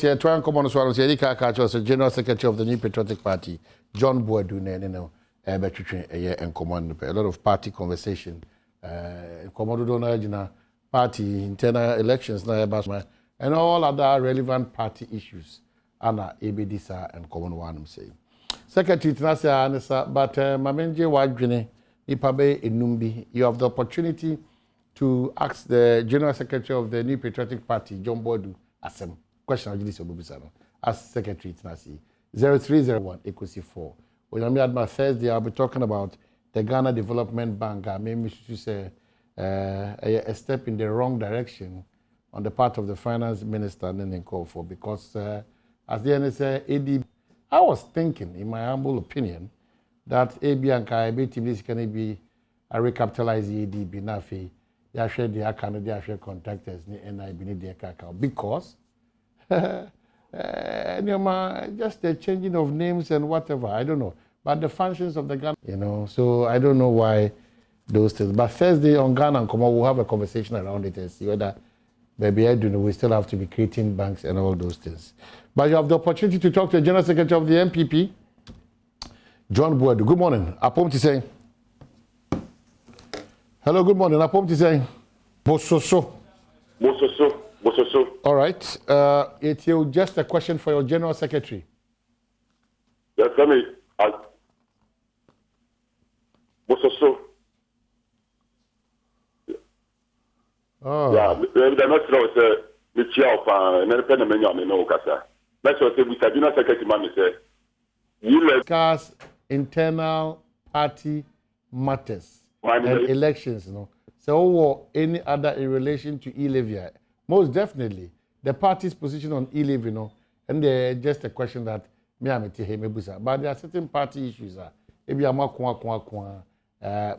Here, try and come on as well. The General Secretary of the New Patriotic Party, John Boadu, and command a lot of party conversation. Command party internal elections and all other relevant party issues. Anna Ebedisa and common one say. Secretary Tinasa Anessa, but Mamenje Wajine, Ipabe Enumbi, you have the opportunity to ask the General Secretary of the New Patriotic Party, John Boadu, Asem. Question as Secretary Tinasi 0301 equals 4. When I'm at my Thursday, I'll be talking about the Ghana Development Bank. I mean, to say a step in the wrong direction on the part of the finance minister and then call for because as the NSA AD, I was thinking, in my humble opinion, that AB and KIB can be a recapitalize ADB Nafi. They share the account, they share contractors, and I need their account because just the changing of names and whatever, I don't know. But the functions of the Ghana, so I don't know why those things. But Thursday on Ghana and Kuma, we'll have a conversation around it and see whether maybe I don't know, we still have to be creating banks and all those things. But you have the opportunity to talk to the General Secretary of the MPP, John Boadu. Good morning. Apom to say. Hello, good morning. Apom to say. Bososo. All right. It's just a question for your General Secretary. Yes, let me. Oh. Yeah, the next row is the chair of an independent no Casa. That's what the General Secretary man said. You discuss internal party matters and elections, So, or any other in relation to e-levy. Most definitely, the party's position on e-levy, and just a question that but there are certain party issues maybe a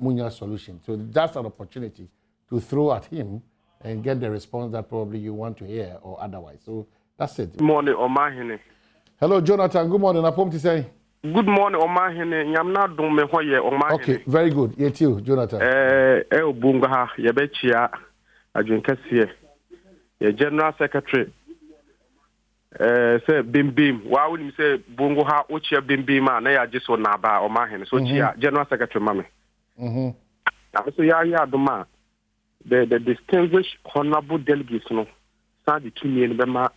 munya solution. So that's an opportunity to throw at him and get the response that probably you want to hear or otherwise. So that's it. Good morning, Omahene. Hello, Jonathan. Good morning. I'm to say. Good morning, Omahene. Yamna don't me Omahene. Okay, very good. Yet you, Jonathan. Bunga, Yabechia, Ajunkasiye. General Secretary. Say Bim. Why would you say Bungo ha Uchia Bim man? I just want Naba or Mahen. So, General Secretary, Mammy. So, yeah, Duma. The distinguished honorable delegates, start the 2 million Bema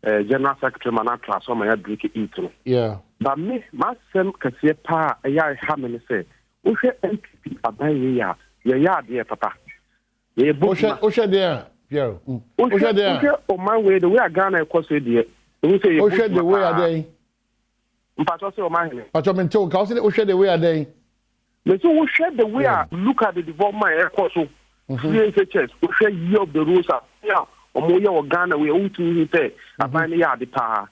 General Secretary Manatra, so my drink it. Yeah. But me, my son, Cassia, a yard hammer say, Usha MPP, a by ya, dear papa. Usha there. Pierre. Usha there. On my way, the way I Ghana, of course, dear. Usha the way are they? Patrosso, my Patramento, Council, Usha the way are they? So, Usha the way I look at the development, of course. CHS, Usha year of the rules are or more or Ghana, we owe to say, I find the power.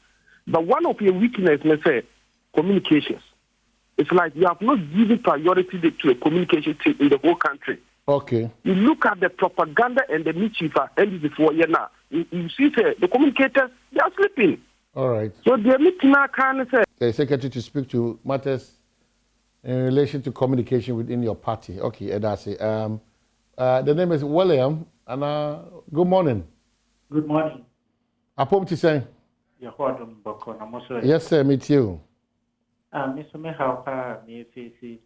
But one of your weaknesses, let's say, communications. It's like you have not given priority to a communication team in the whole country. Okay. You look at the propaganda and the mischief and before now. You see, the communicators, they are sleeping. All right. So they need to kind of say. The secretary to speak to matters in relation to communication within your party. Okay, Edasi. The name is William, and good morning. Good morning. Apom to say. Yes, sir, me too. Mr. Mehalpa, me face,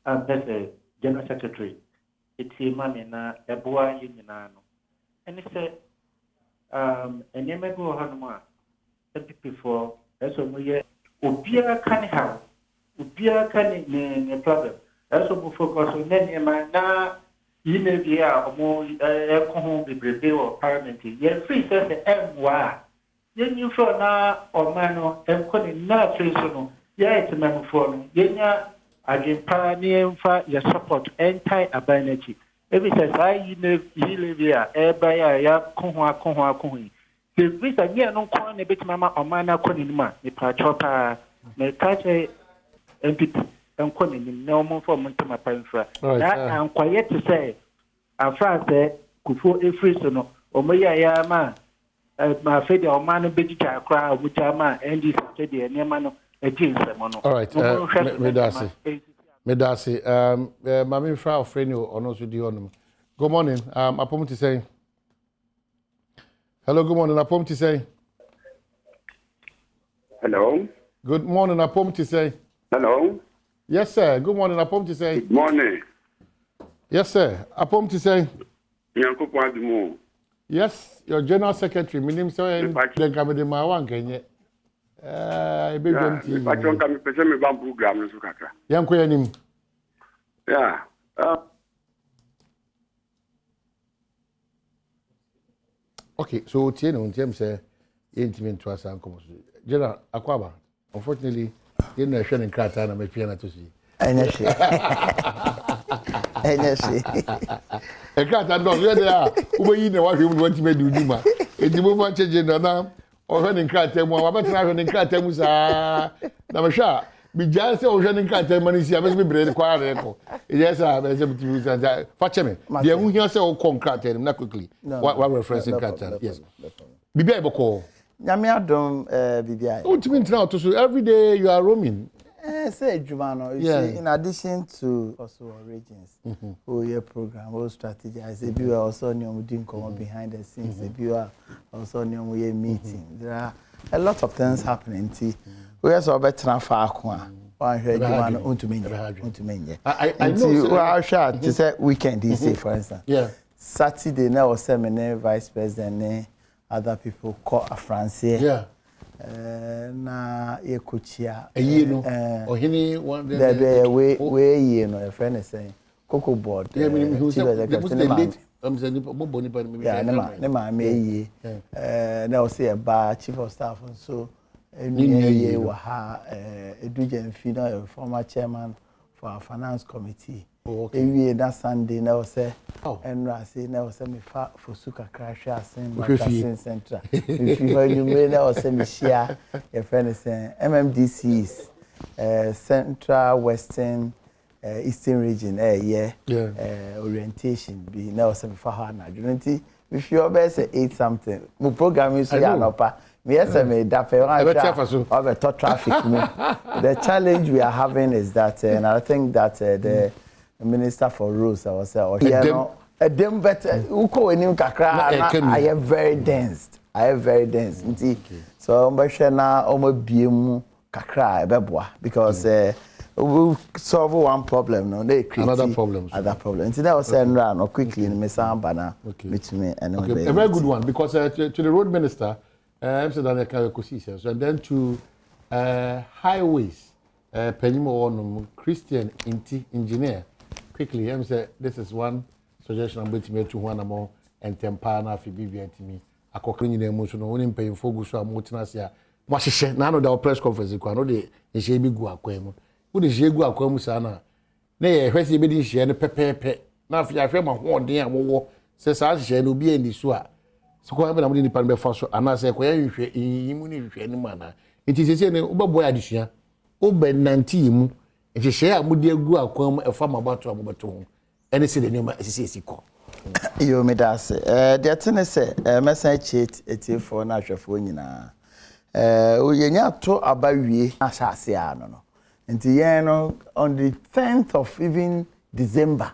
Better General Secretary. It's a man in a boy union. And he said, a name ago, Hanuma, before, as we Ubia can have, Ubia can a problem. As we focus on any man now, you may be a more alcohol, the brigade or parliament. Yes, free says the M.Y. Then you for now or mano, and calling now, so yeah, it's a man for Yenya. I can pioneer for your support anti-abanity. Every says I live here, everybody, Konwa. The reason we are not calling a bit mamma or mana conima, the patropa, the catch MPP, and calling no more for Montama Panfra. I'm quiet to say, I'm France, could for a free son or Maya man, my feder or man, big cry, which are man, and this steady and Yamano. All right, Medasi. Mami Frau Frenio, or no, good morning. Apom to say. Hello, good morning. Apom to say. Hello. Good morning, Apom to say. Hello. Yes, sir. Good morning, Apom to say. Good morning. Yes, sir. Apom to say. Yes, your General Secretary, my name is Then come to my one, can you? Badwam TV. Badwam Mpensenpensemu program no kakra. Yanko yanim. Yeah. Okay, so tie no ntem say intimate to us ankom. General Akwaba, unfortunately, you know hwe ne krata na metwe na to see. Enyeshi. E krata do you there. Ubeyi na wahwe mu wanti medu duma. Edimo fa cheje na o hwe ne krata mu wa betra hwe ne krata mu sa na mehwa bi janse o hwe ne krata mu ni si abese bre kwa reko. Yes, I be able to fetch me. The who here say o krata na quickly. What referencing krata? Yes. Bibi e boko. Nyame adom bibia. What you mean now to so every day you are roaming? Say Jumano, you see, in addition to also regions, your program, whole strategize, if you are also doing behind the scenes, if you are also meeting, there are a lot of things happening. We are so better for I know. I know. To say weekend, he say for instance. Yeah. Saturday now seminar vice president, other people call a France. Yeah. Na Yekochia. No. Ohini one day. We you know, a friend is saying Cocoa board. Yeah, who said I'm saying Nema me now say a bar chief of staff and so Waha Edugen Fina, former chairman for our finance committee. Okay. That Sunday now say and I say now say me for suka crash in Central. If you may now say me share your friend is saying MMDCs Central Western Eastern region orientation be now say me for her now. If you obey say 8 something my program is here no pa me say me that of a traffic. The challenge we are having is that and I think that the Minister for Roads, I was a dem better. Uko enim kakra. I am very dense. So mbashena omo biemu kakra ebeboa because we solve one problem no they create other problems. Until I was saying no quickly in Mesamba na meet me and a very good one because to the road minister Amsterdam Kakosi and then to highways Penimo on Christian engineer. Quickly, I'm say this is one suggestion I'm going to make to one more and tempana for BBI to me. I could clean the emotion, only paying for good so I'm multinasia. What she said, none of the press conference, I know the Shabi Guaquemo. Who is Jagu Aquemusana? Nay, a he been share pepe. Now, if I feel my one day and war, says I shall no be in the swat. So, I'm in the Pan Faso, and I say, where you in any manner. It is a boy addition. Oben 19. If you share Mudia Guaquam, a farmer about to Abaton, and it's the name as call. You may say, the attendant said, message it for natural phone. We not to about we, Asasiano. And on the 10th of even December,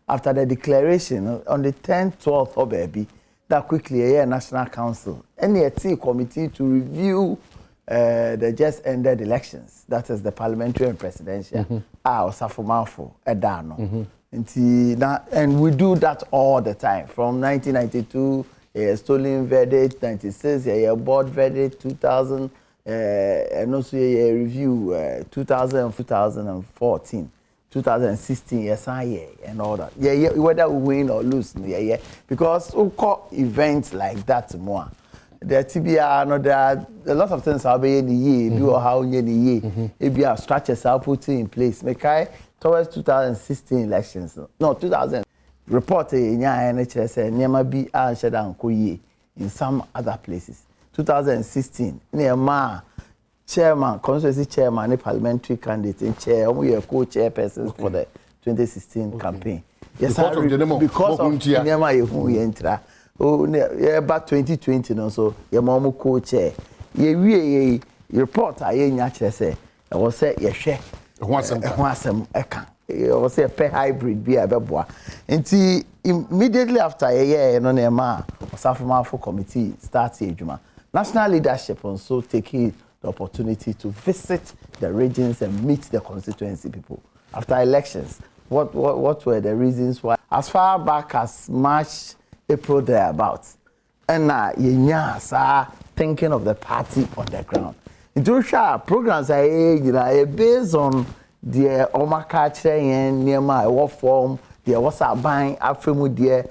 after the declaration, on the 10th, 12th of baby, that quickly a National Council, any committee to review the just ended elections, that is the parliamentary and presidential, and we do that all the time from 1992, stolen verdict, 96, board verdict, 2000, and also a review 2014, 2016, yes, and all that. Whether we win or lose, because we call events like that more. The TBR, no, there are a lot of things I'll be in the year, do how in the year, maybe our structures are put in place. Make towards 2016 elections, no, 2000 reported in NHS and Nema be Anshadan Koye in some other places. 2016, near Ma, chairman, constituency chairman, parliamentary candidate, and chair, we are co-chairpersons for the 2016 campaign. Yes, because of Nema who we enter. Oh, yeah, about 2020, no, so your mom co-chair. Ye report, I actually say, I was say, yes, share. Once some, I can. I was say a pair hybrid be a beboa. And immediately after a year, no, Nema, or South African committee starts Juma. National leadership also take it the opportunity to visit the regions and meet the constituency people. After elections, what were the reasons why? As far back as March, April thereabouts, and now thinking of the party on the ground. Introduction programs are based on the Omaka and Nema what form, the what's up buying Afrimu dear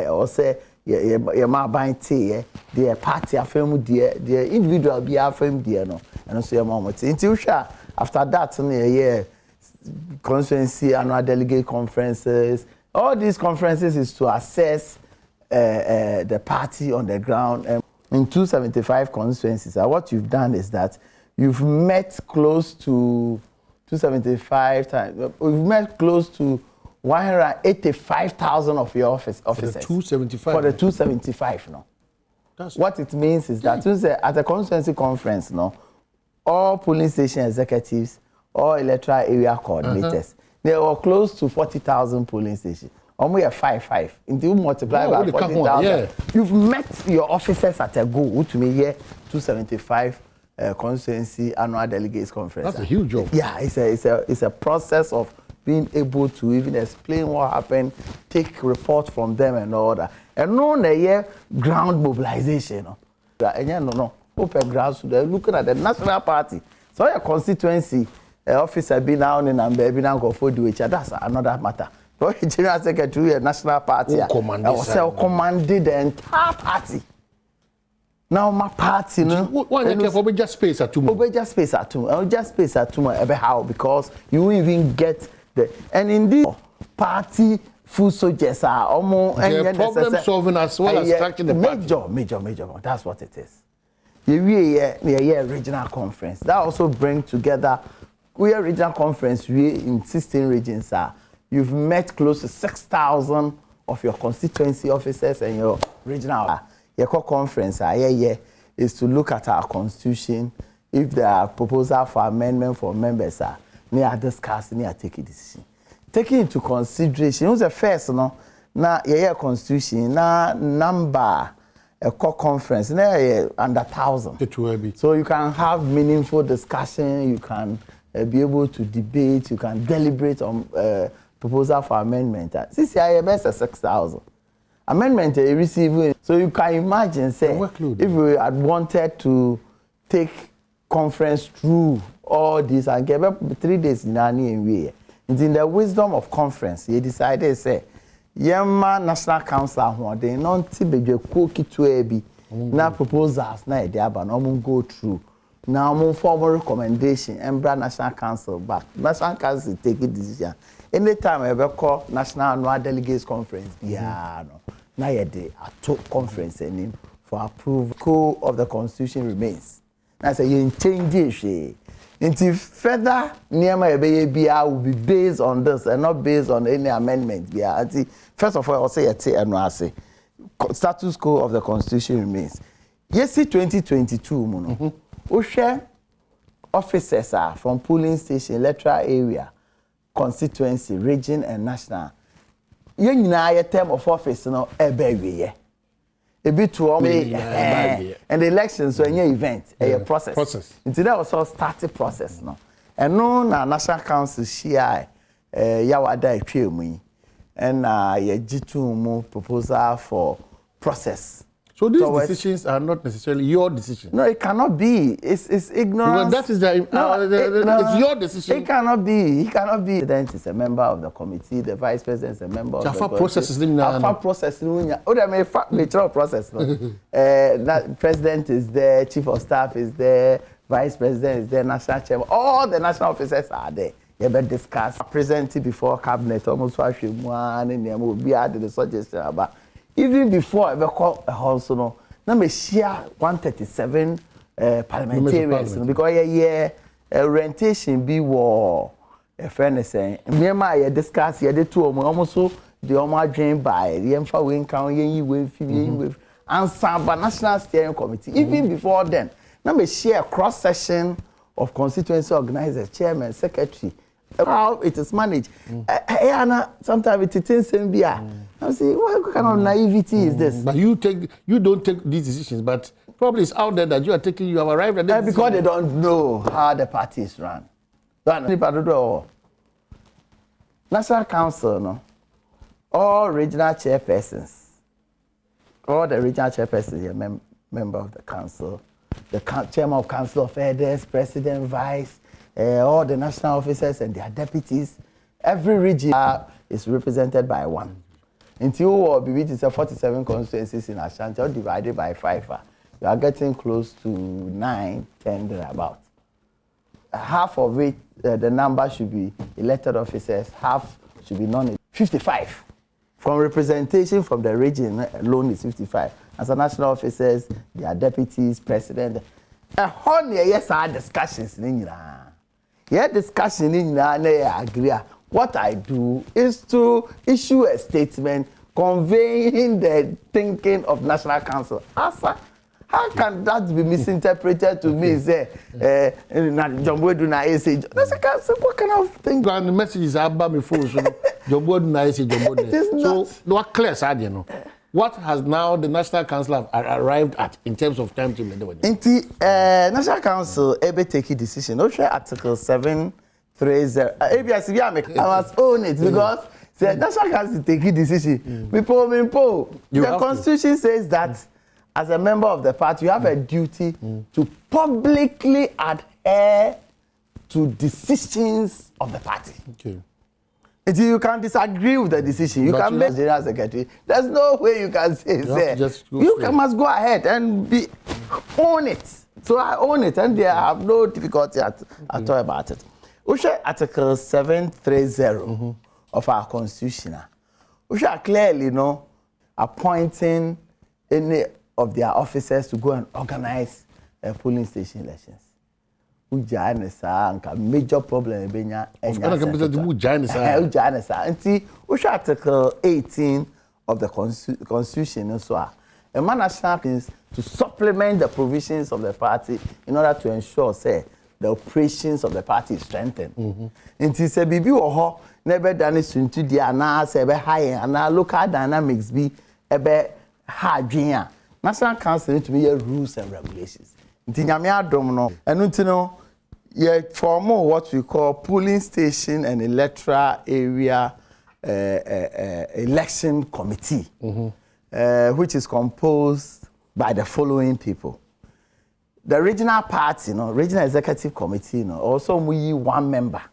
or say your buying tea, the party Afrimu dear, the individual be Afrimu dear no, and also your mom. Introduction after that, year constituency annual delegate conferences. All these conferences is to assess the party on the ground. In 275 constituencies, what you've done is that you've met close to 275 times. We've met close to 185,000 of your officers. For the 275? For the 275, no. What it means is that at a constituency conference, no, all polling station executives, all electoral area coordinators, they were close to 40,000 polling stations. Only a 5. If you multiply by 40,000, you've met your officers at a go, which may year 275 constituency annual delegates conference. That's a huge job. Yeah, it's a process of being able to even explain what happened, take report from them and all that. And no year ground mobilization. No. Open grassroots. They're looking at the national party. So your constituency officer be now in and be now go for do each other. That's another matter. General Secretary of National Party commanded the entire party. Now my party, no. Why you just space at two? Just space at two. Just space at two. How? Because you won't even get the and indeed party full soldiers are almost problem solving as well as tracking the major. That's what it is. Yeah, regional conference. That also bring together. We are regional conference. We in 16 regions are. You've met close to 6,000 of your constituency officers and your regional. Your conference is to look at our constitution. If there are proposals for amendment for members, we are discussing, we are taking decision. Taking into consideration, who's the first, no? Now, your constitution, now number a conference, now under 1,000. It will be. So you can have meaningful discussion. You can be able to debate. You can deliberate on. Proposal for amendment. This year, best 6,000. Amendment receiving. So you can imagine, say, if we had wanted to take conference through all this and give up 3 days in any way. In the wisdom of conference, he decided, say, Yema National Council, they non be cookie to ebi. Now proposals, now they have an go through. Now more formal recommendation and brand National Council back. National Council take a decision. Anytime I ever call National Annual Delegates Conference, now you're the conference for approval of the Constitution remains. I say you change it. Until further near my baby will be based on this and not based on any amendment. First of all, I'll say status quo of the Constitution remains. Yes, 2022, we share officers are from polling station, electoral area, constituency, region, and national. You know, a term of office, no, a baby. A bit too early, and the elections were an event, a process. Until that was all started process, no. And no, National Council, share Yawada Chemi, and a G2 proposal for process. So these decisions are not necessarily your decision. No, it cannot be. It's ignorance. Well, that is it's your decision. It cannot be. It cannot be. The president is a member of the committee. The vice president is a member of the committee. Process. Oh, there may process. That president is there. Chief of staff is there. Vice president is there. National chairman. All the national officers are there. You better discuss. Presented before cabinet. Almost 5 months. And will be added the suggestion about. Even before I call a house, no, now me share 137 parliamentarians because orientation be war. A friend is saying, me and my discuss here the two almost so the dream by the Emfa Wing County, with answer by National Steering Committee. Even before then, now me share cross section of constituency organizers, chairman, secretary. How it is managed. Sometimes it is same beer. I say, what kind of naivety is this? But you don't take these decisions, but Probably it's out there that you have arrived at that because they don't know how the party is run. National Council, no? All regional chairpersons, all the regional chairpersons are member of the council, the chairman of Council of Elders, president, vice, all the national officers and their deputies. Every region is represented by one. Until we reach 47 constituencies in Ashanti, divided by 5. You are getting close to 9, 10 thereabout. Half of it, the number should be elected officers, half should be non-elected. 55. From representation from the region alone is 55. As a national officers, their deputies, president. Yes, our discussions. Discussion agree. What I do is to issue a statement conveying the thinking of National Council. How can that be misinterpreted to me? Say, John Boadu na say, National Council, what kind of thing? And the message is about me for John Boadu na say John Boadu. So, what clear, you know? What has now the National Council arrived at in terms of timetable? In the National Council, able take a decision. Article 730. I must own it because the National Council take a decision. The Constitution says that as a member of the party, you have a duty to publicly adhere to decisions of the party. Okay. Until you can disagree with the decision, you can make general secretary. There's no way you can say must go ahead and own it. So I own it, and I have no difficulty at all about it. Article 730 of our constitution, which are clearly appointing any of their officers to go and organize polling station elections. Major problem Article 18 of the Constitution a man is to supplement the provisions of the party in order to ensure the operations of the party is strengthened. Until say bibi oho never done it into the high and local dynamics be hard. National Council need to be rules and regulations. You form what we call polling station and electoral area election committee, which is composed by the following people. The regional party, regional executive committee, also we one member.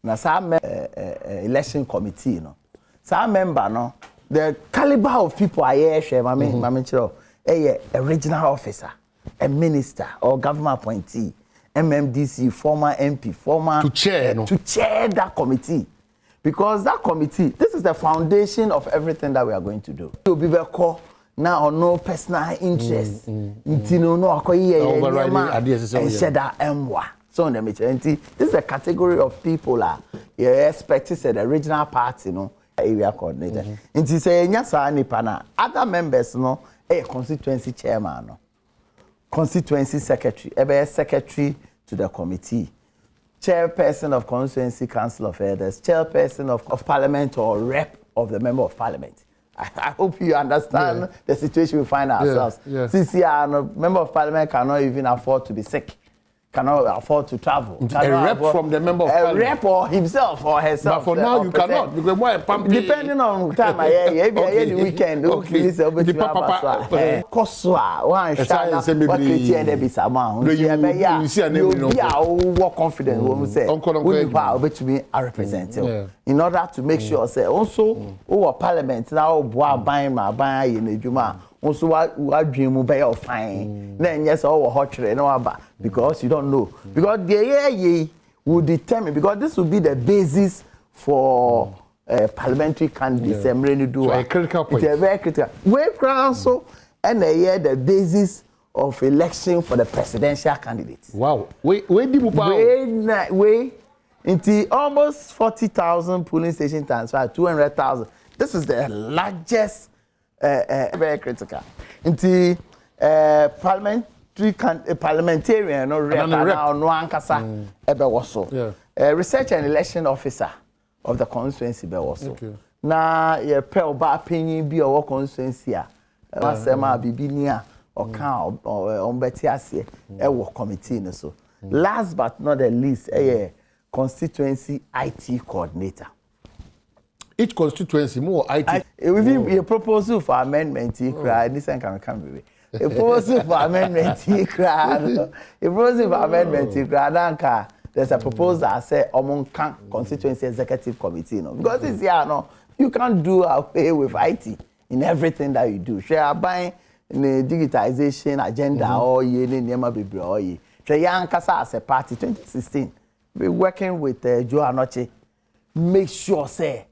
Now, some election committee, some member, the caliber of people are here, a regional officer, a minister, or government appointee, MMDC, former MP, former to chair that committee. Because that committee, this is the foundation of everything that we are going to do. To be called now no personal interest. So this is a category of people you expect to say the regional party, area coordinator. Inti say nyasa nipa na other members a constituency chairman, constituency secretary, secretary to the committee, chairperson of constituency council of elders, chairperson of parliament or rep of the member of parliament. I hope you understand the situation we find ourselves. Since member of parliament cannot even afford to be sick, cannot afford to travel. A rep from the member of parliament. A rep or himself or herself. But for now you cannot because why depending on time the weekend. Confident in order to make sure say also parliament now also what dream will fine. Then yes, because you don't know. Because the will determine, because this will be the basis for parliamentary candidates. So a critical point. It's a very critical. We also and the basis of election for the presidential candidates. Wow. Into almost 40,000 polling station transfer, 200,000. This is the largest. Very critical. Into parliamentarian research and election officer of the constituency Now, your opinion be our constituency. Masema bibinia or can on betiasie e committee no so. Last but not the least, constituency IT coordinator. Each constituency more IT. A proposal for amendment this one can come a proposal for amendment a proposal for amendment there's a proposal that say among constituency executive committee because this year you can't do away with IT in everything that you do. Share buying the digitization agenda or ye nema bebre or ye. Share yankasa as a party 2016. Be working with Joe Anoche. Make sure say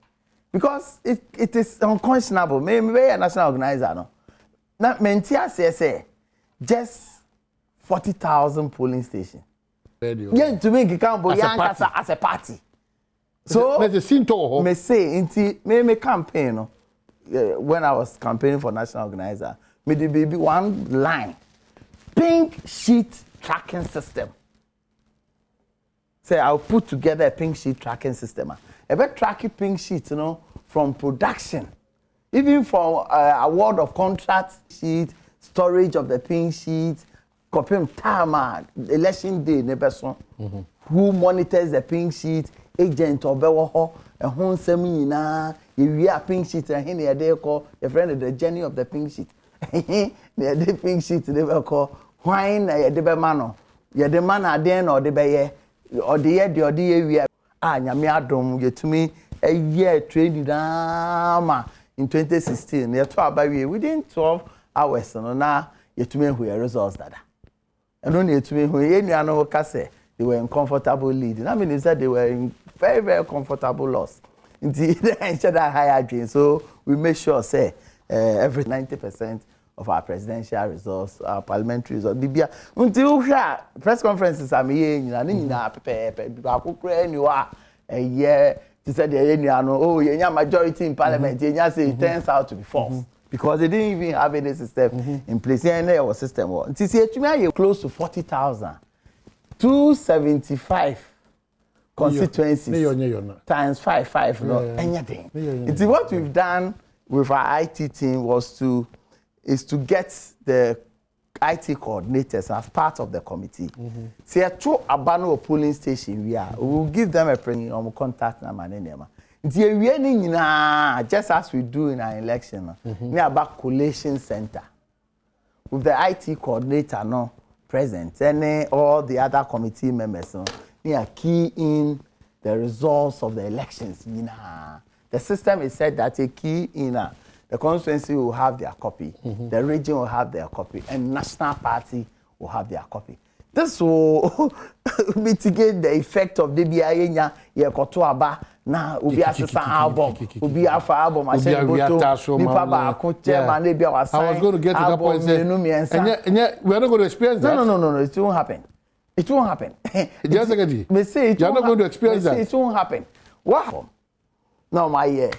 because it is unconscionable. Maybe a national organizer no. Now mentia say just 40,000 polling stations. Yeah, to make it count as a party. So me say inti me campaign no. When I was campaigning for national organizer, me the baby one line, pink sheet tracking system. Say I'll put together a pink sheet tracking system. I bet tracking pink sheet, from production, even from award of contract sheet, storage of the pink sheet, copying time, election day, who monitors the pink sheet, agent of Bewaho, and home seminar. You wear pink sheet and here they call your friend the journey of the pink sheet. The pink sheet they will call wine the mano. You the man at the end or the bay or the year or the year we are Adom you to me a year trade drama in 2016. You talk about within 12 hours and now you to me who are results that. And only to me who any case they were in comfortable lead. I mean they said they were in very, very comfortable loss. Instead of higher gain. So we make sure say every 90% of our presidential results, our parliamentary results. Bibia until press conferences are me a year to say the majority in parliament. It turns out to be false because they didn't even have any system in place. Our system was close to 40,000, 275. Constituencies times 5 anything. It's what we've done with our IT team is to get the IT coordinators as part of the committee. See a true abano polling station we will give them a contact number and name. Just as we do in our election near about collation center with the IT coordinator present and all the other committee members key in the results of the elections. The system is said that a key in the constituency will have their copy, the region will have their copy, and national party will have their copy. This will mitigate the effect of the BIA Yekotoaba. Now, we be assistant album, we be alpha album. I said, I was going to get to that point and yet we are not going to experience that. No, it won't happen. It won't happen. They say you're not going to experience that. It won't happen. What happened? Now my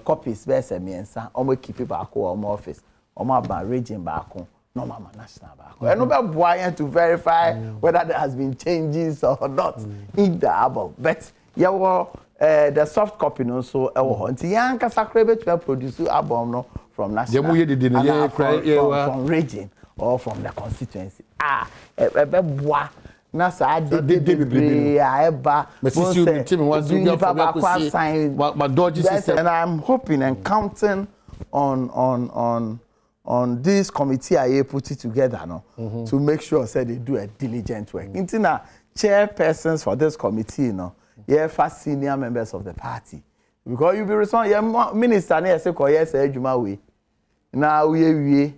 copies best me and son. Keep it back home office. My region back home. No mama national back. And nobody boy to verify whether there has been changes or not in the album. But the soft copy so until young Kasakre to produce album from national from region or from the constituency. Boy. Nasa and I'm hoping and counting on this committee I put it together to make sure say they do a diligent work. Intina chairpersons for this committee first senior members of the party because you be responsible minister na say ko yes ejuma we na we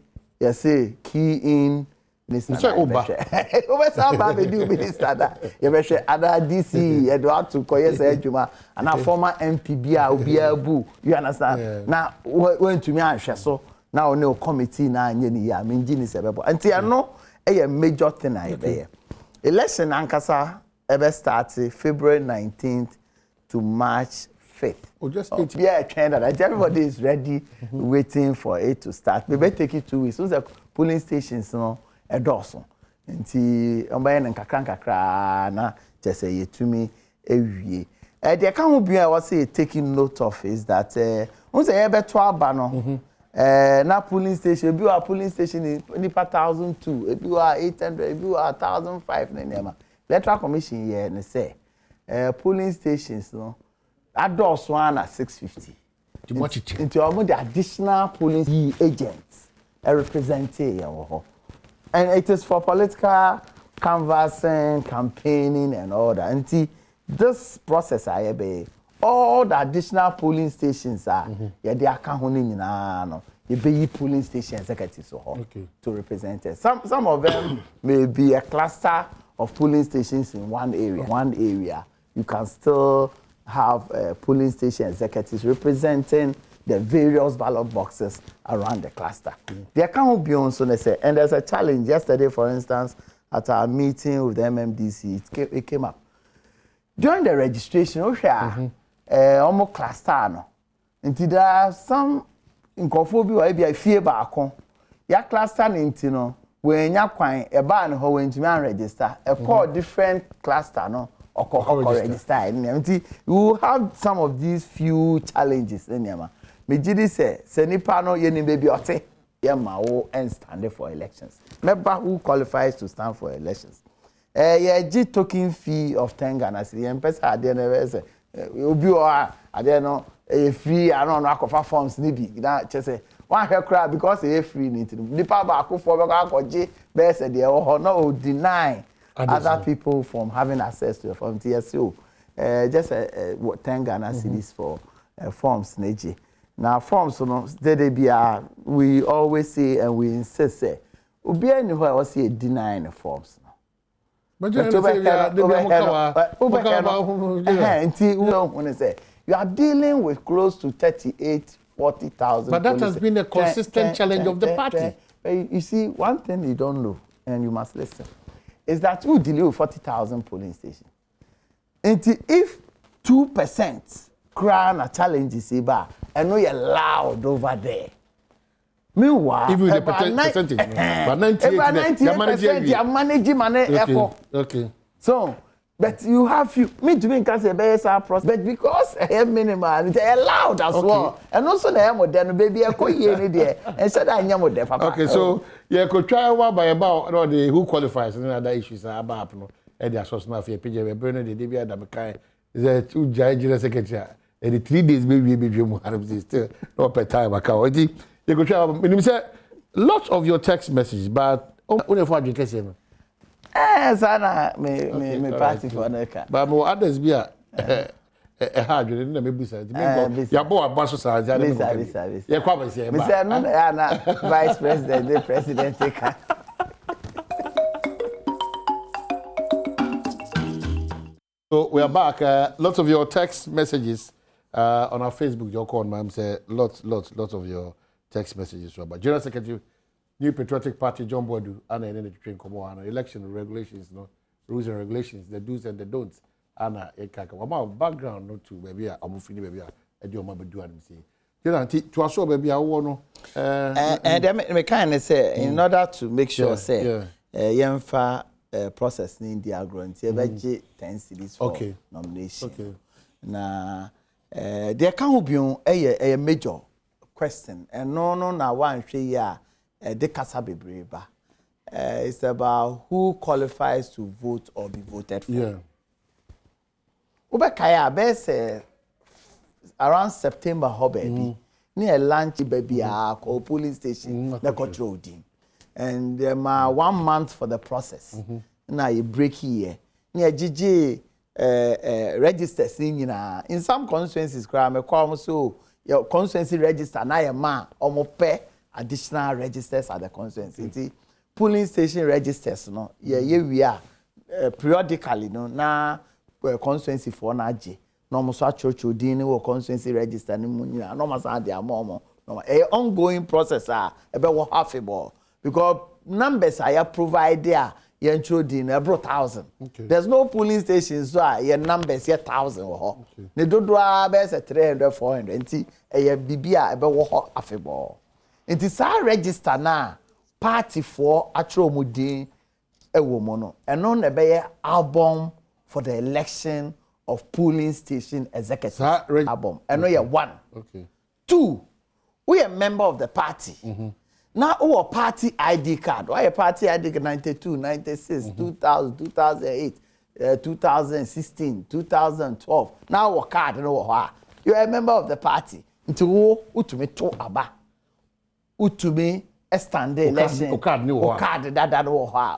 say key in Minister Oba Samba be do minister that you be share other DC Edward to koye say adwuma and a former MPB Obiabu you understand now when to me ahwe so now no committee na anye ni ya me ngi ni sebebo anti ano a major thing I be election ankasa ebe start February 19th to March 5th. Oh, just yeah, trend that everybody is ready waiting for it to start. Maybe take it 2 weeks. So the polling stations Edorson. Nti ombaye nkakra na just say yetumi ewie. The account be I was say taking note of is that once e beto aba no na polling station bi wa polling station ni pa 1,002 bi wa 800 bi wa 1,005 na nema electoral commission ye ne say polling stations no adults one at 650 into almost the additional polling agents representing and it is for political canvassing, campaigning and all that. And this process I be all the additional polling stations are they are counting no you be polling station executives to represent it. Some of them may be a cluster of polling stations in one area. You can still have polling station executives representing the various ballot boxes around the cluster. There can't be on so they say, and there's a challenge. Yesterday, for instance, at our meeting with the MMDC, it came up. During the registration, almost cluster no. Until there are some inconformity or maybe a fear back on. Ya cluster into no when ya kwine a ban how when to register a call different cluster no or register. You will have some of these few challenges in Yama. Mejidi say nipa no ye ni baby ote ye ma wo and stand for elections. Member who qualifies to stand for elections. Ye G token fee of 10 Ghana cedi. Empesa ade na say obi o ade no free anon akofa forms ni bi. Na che say one hair crowd because e free ni nipa ba akofo be akoje be say de o no deny other people from having access to the form TSO. Just 10 Ghana cedis for forms neji. Now forms no we always say and we insist say obi anywhere was say denying the forms no. But you are dealing with close to 40,000. But that has been a consistent challenge of the party. You see, one thing you don't know, and you must listen, is that we deal with 40,000 polling stations. And if 2% crown a challenge is about, and know you're loud over there. Meanwhile, even the percentage, but 98%, you're managing money. Okay. So, but you have me to be cancer BSR process, but because I am minimal, it's allowed as well. And also the modern baby, I call you there, and said I am with the papa. Okay, so you could try one by about the who qualifies and other issues about and the association of PJ Bernard, the DBA Damakai, the two judges secretary. And the 3 days maybe dream still not per time account. You could try when say lots of your text messages, but only for education. Sana me party for Neka. But more others be a hard you didn't maybe say. Ya boy abasho sa ja. Ya kwa be say. Mr. No na vice president, the president take. So we are back. Lots of your text messages on our Facebook. Your call, ma'am. Say lots of your text messages. But General Secretary, New Patriotic Party, John Boadu, and then train come on election regulations, rules and regulations, the do's and the don'ts. Anna Ekaka. My background not to baby. I'm feeling baby. I do my do and say. General, to assure baby, I want and me kind of say in order to make sure say yemfa process in the agro nti 10 cedis for nomination. Okay. Na there can be a major question and no na one share the kasa bebreba. It's about who qualifies to vote or be voted for. Yeah. Ubekaya be around September baby. Near lunch baby or polling station na control team. And 1 month for the process. Now you break here. Near GG registers in some constituencies, so your constituency register now a man or pay additional registers at the constituency. Polling station registers, no, we are periodically, no, now constituency for Naji. No more such church or constituency register, no more their mom. No, a ongoing process about half a ball because numbers I provide there. You introduce every 1,000. Okay. There's no polling stations so your numbers 1,000 or ne do best 300 400 nti bibia ebe wo afebol nti sa register na party for atromudin ewo mo no eno na be album for the election of polling station executive album eno ye 1. Okay. 2 we a member of the party. Now, our party ID card. Why a party ID card 92, 96, 2000, 2008, 2016, 2012. Now, our card, you are a member of the party. Until utumi to aba. Utumi stand election. Card that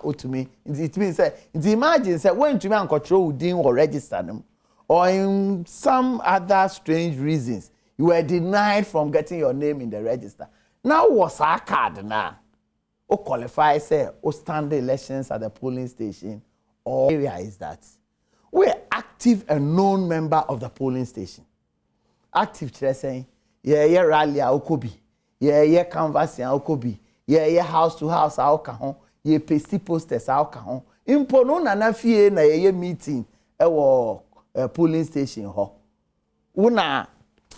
utumi. It means imagine say when to man control within or register them, or in some other strange reasons you were denied from getting your name in the register. Now what's our card now? O qualify say o stand the elections at the polling station or area is that we're active and known member of the polling station. Active saying yeah rally okobi yeah canvas okobi yeah house to house aoka yeah pasty posters aoka impo no na fie na yeah meeting polling station ho una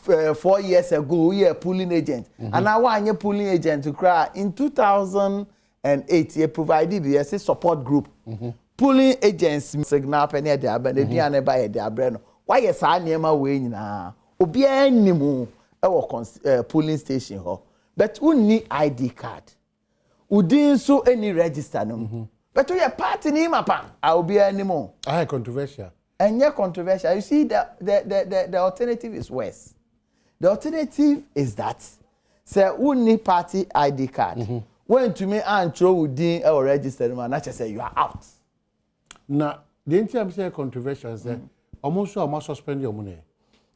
4 years ago we a polling agent and now one polling agent to cry in 2008 he provided a support group polling agents signal penny dey abene duane buy dey abreno why yes niema we nyina obi animu polling station ho but we need ID card udin so any register no but we party ni mapa obi animu controversial and yeah controversial you see the alternative is worse. The alternative is that say we need party ID card when to me and throw within or register man not say you are out now the entire say controversial say almost suspend your money.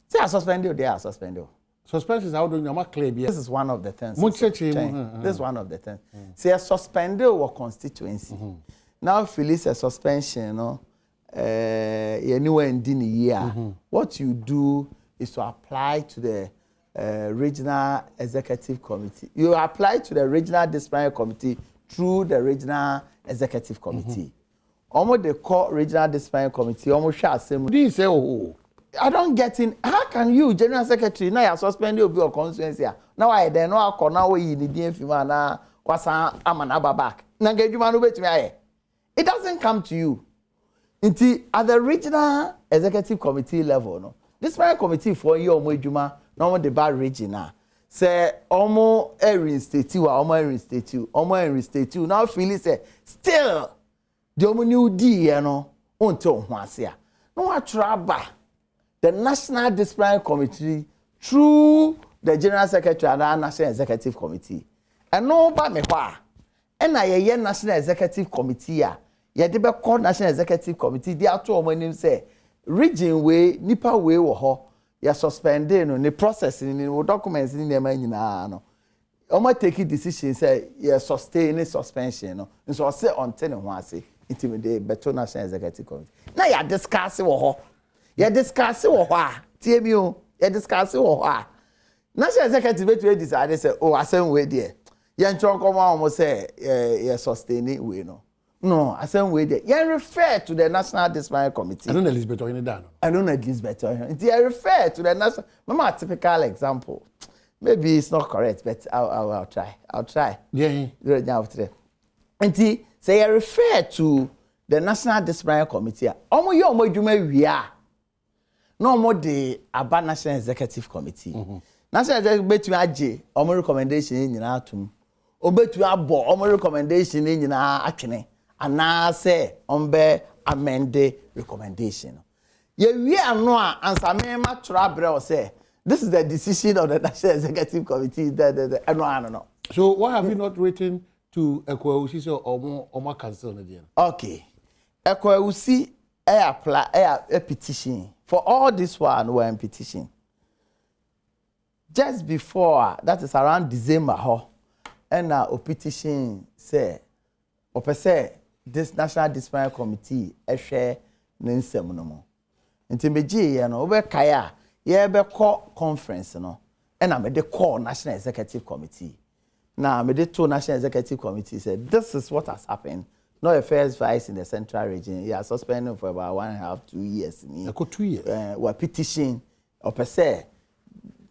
Say I suspend you, they are suspended. Suspension is how do you claim? This is one of the things. This is one of the things. Say a suspended or constituency. Now Phyllis a suspension, no, anywhere in the year. What you do is to apply to the regional executive committee. You apply to the regional disciplinary committee through the regional executive committee. Almost the core regional disciplinary committee almost shall say. This say oh. I don't get in. How can you, General Secretary, now you suspend your constituency? Now I then know I can now we in the DFM na kwasa amanaba back. Nangejuma no bet me. It doesn't come to you. Until at the regional executive committee level, no. This my committee for you omo ejuma no the bar regional. Say omo erin state you, omo erin state you, omo erin state you. Now feel say still the omo new D no unto ho ase. No atraba the National Disciplinary Committee through the General Secretary and the National Executive Committee. And no ba me kwa. And na ye National Executive Committee ya. Ye de be call National Executive Committee dey ato omo nim say region way nipa way wo ho ya suspended no the process ni documents ni na nyina no. Omo take decision say ye sustain suspension no. So say until ne ho ase intimidate beto National Executive Committee. Na ya discuss wo ho. You discuss what? TMU, you discuss what? National Executive to decide say, oh, I same way there. You come almost say, you sustaining way no. No, I same way there. You refer to the National Disciplinary Committee. I don't know Elizabeth or any I don't know Elizabeth. You refer to the National. Remember a typical example. Maybe it's not correct, but I'll try. I'll try. Yeah. Right now today. And say you refer to the National Disciplinary Committee. Omo you omo adwuma wia. No more the Aba National Executive Committee. National Executive betumi age omo recommendation nyina atum. Obetumi abo omo recommendation nyina atwene. Ana say ombe amend recommendation. Ye wi ano a ansame ma trabre o say this is the decision of the National Executive Committee. No. So why have you not written to Ekweusi so omo cancel again? Okay. Ekweusi apply a petition. For all this one, we're in petition. Just before, that is around December, and a petition say, this National Disciplinary Committee, share Ninsem no more. Until me, over Kaya, be call conference, no, and I made call National Executive Committee. Now, I made 2 National Executive Committee said, this is what has happened. No affairs vice in the central region. He has suspended for about 1.5 to 2 years. 2 years. We petition or per se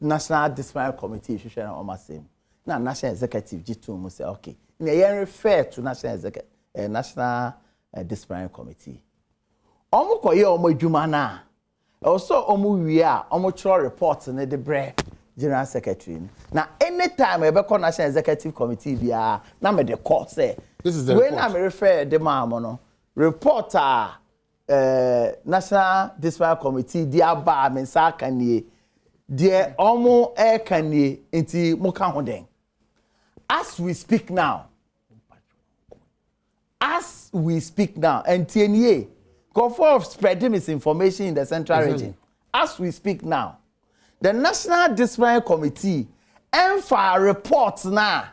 National Disciplinary Committee issue on my same. Now National Executive G2 must say okay. You refer to National Disciplinary Committee. Omo koye omo adwuma na. Also omo wi a omo chro reports na de bre general secretary. Now, anytime I become national executive committee, now me the court say. This is the when report. I refer the mamono reporter national disciplinary committee dia ba me sa kanie de omo kanie nti muka ho den. As we speak now, and TNA go for spreading misinformation in the central region. As we speak now, the National Disciplinary Committee and for reports now,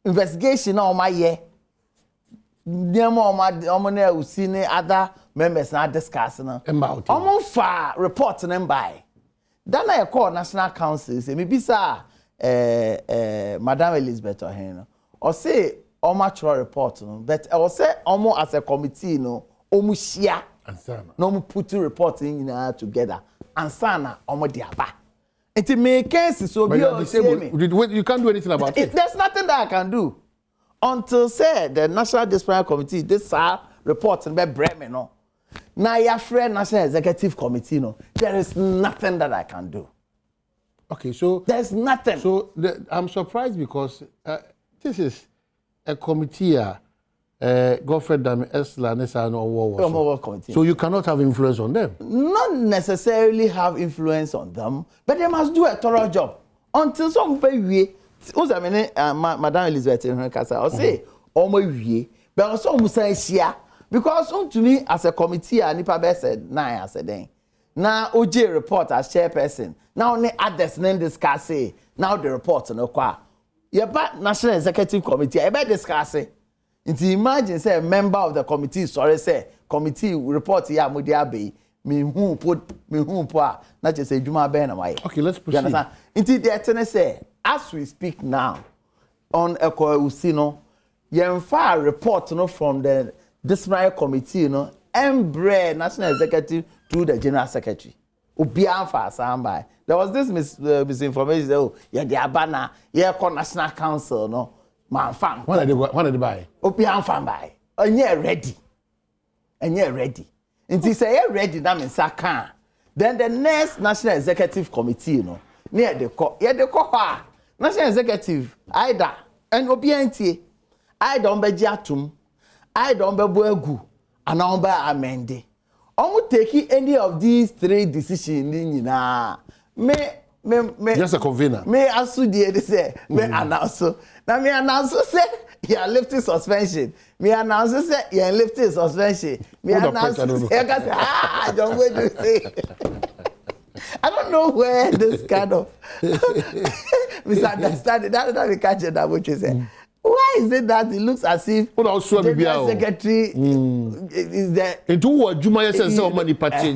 investigation on my year. We see other members now discussing. For reports and by. Then I call National Council. Say maybe sir, Madam Elizabeth or say mature report, but I will say almost as a committee, almost share. No put report in together. Ansana diaba. It may cases so be you can't do anything about it. There's nothing that I can do until say the National Disciplinary Committee this report and be Bremen no. Now your friend National Executive Committee no. There is nothing that I can do. Okay, so there's nothing. So I'm surprised because this is a committee. Godfred Dami Esla Nesa so you cannot have influence on them. Not necessarily have influence on them, but they must do a thorough job until some pay. Madam Elizabeth I'll say but also share because to me as a committee nipa said I said then now OJ report as chairperson now only others then discuss it now the report no kwa National Executive Committee I bet discuss it. Imagine say a member of the committee sorry say committee report here mudi abe me who put not just say juma be na why. Okay, let's proceed. Inti the ten say as we speak now on Eko yemfa report from the disciplinary committee embrace National Executive to the General Secretary. Ubia fa sambai. There was this misinformation the abana National Council man fan. When did they buy? Opian fan buy. And you're ready. Until say you're ready, that means I can. Then the next National Executive Committee, near the court. National Executive, either and Obianti, I don't be Jatum, I don't be Boegu, and I don't be Amende. I won't take any of these three decisions. Just a convener. May asu die say may announce. Now me announce say you are lifting suspension. Me announce say you are lifting suspension. Me announce say John Boadu say. I don't know where this kind of misunderstanding that we catch that what you say. Why is it that it looks as if the General Secretary is there? Into what Juma says so many parties.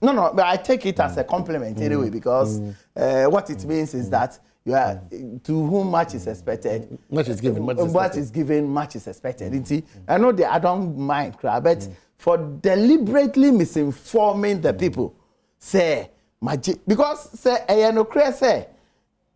No, but I take it as a compliment anyway because what it means is that you are to whom much is expected. Much is given, much is expected. I know I don't mind, but for deliberately misinforming the people, say because say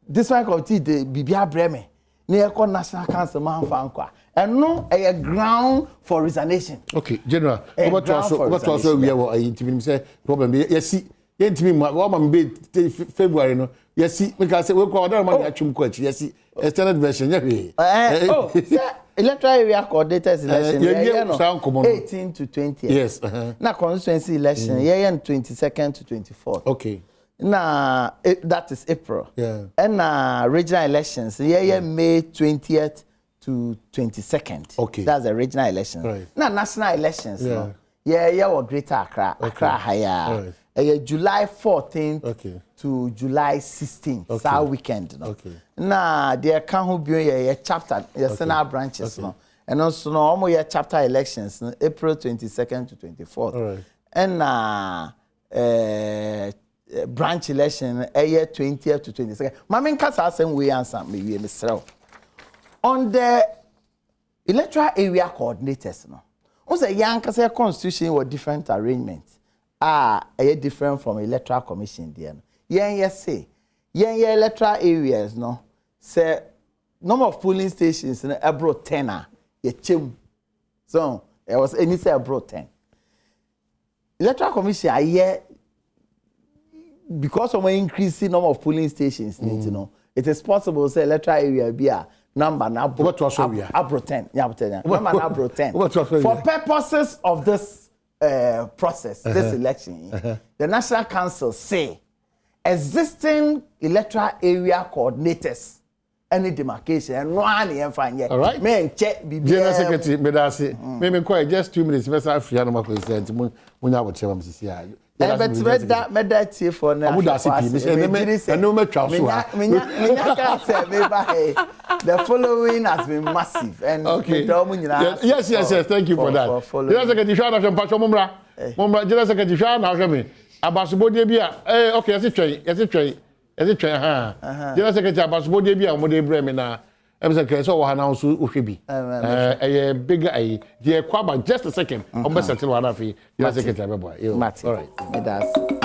this one committee the Bibia Bremen near National Council man fankwa. And no a ground for resignation. Okay, General. What also we are intimate say problem. Yes, see, intimate. What man be February no. Yes, see, because we call that man achum kwachi. Yes, see, extended version. Yeah. Electoral area coordinators election. 18 to 20. Yes. Now constituency election. Yeah, 22nd to 24th. Okay. Now that is April. Yeah. And regional elections. Yeah, May 20th. To 22nd. Okay. That's the regional elections. Right. Now national elections. Yeah, Greater Accra. Accra higher. Right. July 14th to July 16th. Okay. Our weekend. Okay. Now there can be a chapter, Senate branches. Okay. And also almost chapter elections. April 22nd to 24th. Right. And branch election 20th to 22nd. My main case are same way answer me Mr. On the electoral area coordinators, on the young constitution were different arrangements. Different from electoral commission there. Say electoral areas say number of polling stations in abroad 10 so there was any say abroad 10. Electoral commission because of an increasing number of polling stations, you know, it is possible say electoral area be a number now abro 10. Number abro 10. For purposes of this process, this election, the National Council say existing electoral area coordinators any demarcation and one and find yet. All right. Men check General Secretary, me da say. Me quite just 2 minutes. Me say free no president. Mun ya wote am sisi ya. But that here for now. I know me twa so. The following has been massive and okay. Yes. Thank you for that. General Secretary, shana hwe mpacho mumra. General Secretary, shana hwe me. Abasubodie bia okay, yes twen ha. General Secretary abasubodie bia mo de bre me na em say so wo ha na so wo hwe bi. Big dey kwaba just a second. Settle one afi. General Secretary boy. All right.